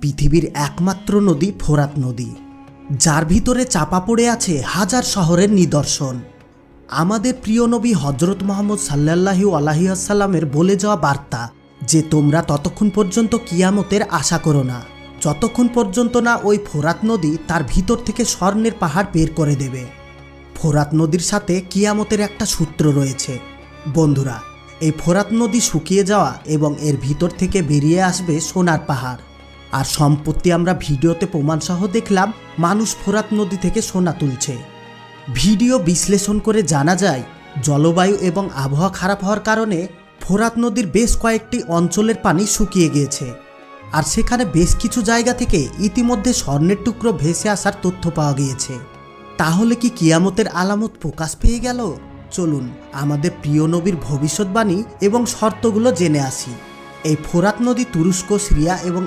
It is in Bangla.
পৃথিবীর একমাত্র নদী ফোরাত নদী, যার ভিতরে চাপা পড়ে আছে হাজার শহরের নিদর্শন। আমাদের প্রিয় নবী হজরত মুহাম্মদ সাল্লাল্লাহু আলাইহি ওয়াসাল্লামের বলে যাওয়া বার্তা যে তোমরা ততক্ষণ পর্যন্ত কিয়ামতের আশা করো না যতক্ষণ পর্যন্ত না ওই ফোরাত নদী তার ভিতর থেকে স্বর্ণের পাহাড় বের করে দেবে। ফোরাত নদীর সাথে কিয়ামতের একটা সূত্র রয়েছে। বন্ধুরা, এই ফোরাত নদী শুকিয়ে যাওয়া এবং এর ভিতর থেকে বেরিয়ে আসবে সোনার পাহাড়। আর সম্প্রতি আমরা ভিডিওতে প্রমাণসহ দেখলাম মানুষ ফোরাত নদী থেকে সোনা তুলছে। ভিডিও বিশ্লেষণ করে জানা যায় জলবায়ু এবং আবহাওয়া খারাপ হওয়ার কারণে ফোরাত নদীর বেশ কয়েকটি অঞ্চলের পানি শুকিয়ে গিয়েছে, আর সেখানে বেশ কিছু জায়গা থেকে ইতিমধ্যে স্বর্ণের টুকরো ভেসে আসার তথ্য পাওয়া গিয়েছে। তাহলে কি কিয়ামতের আলামত প্রকাশ পেয়ে গেল? চলুন আমাদের প্রিয় নবীর ভবিষ্যৎবাণী এবং শর্তগুলো জেনে আসি। এই ফোরাত নদী তুরস্ক, সিরিয়া এবং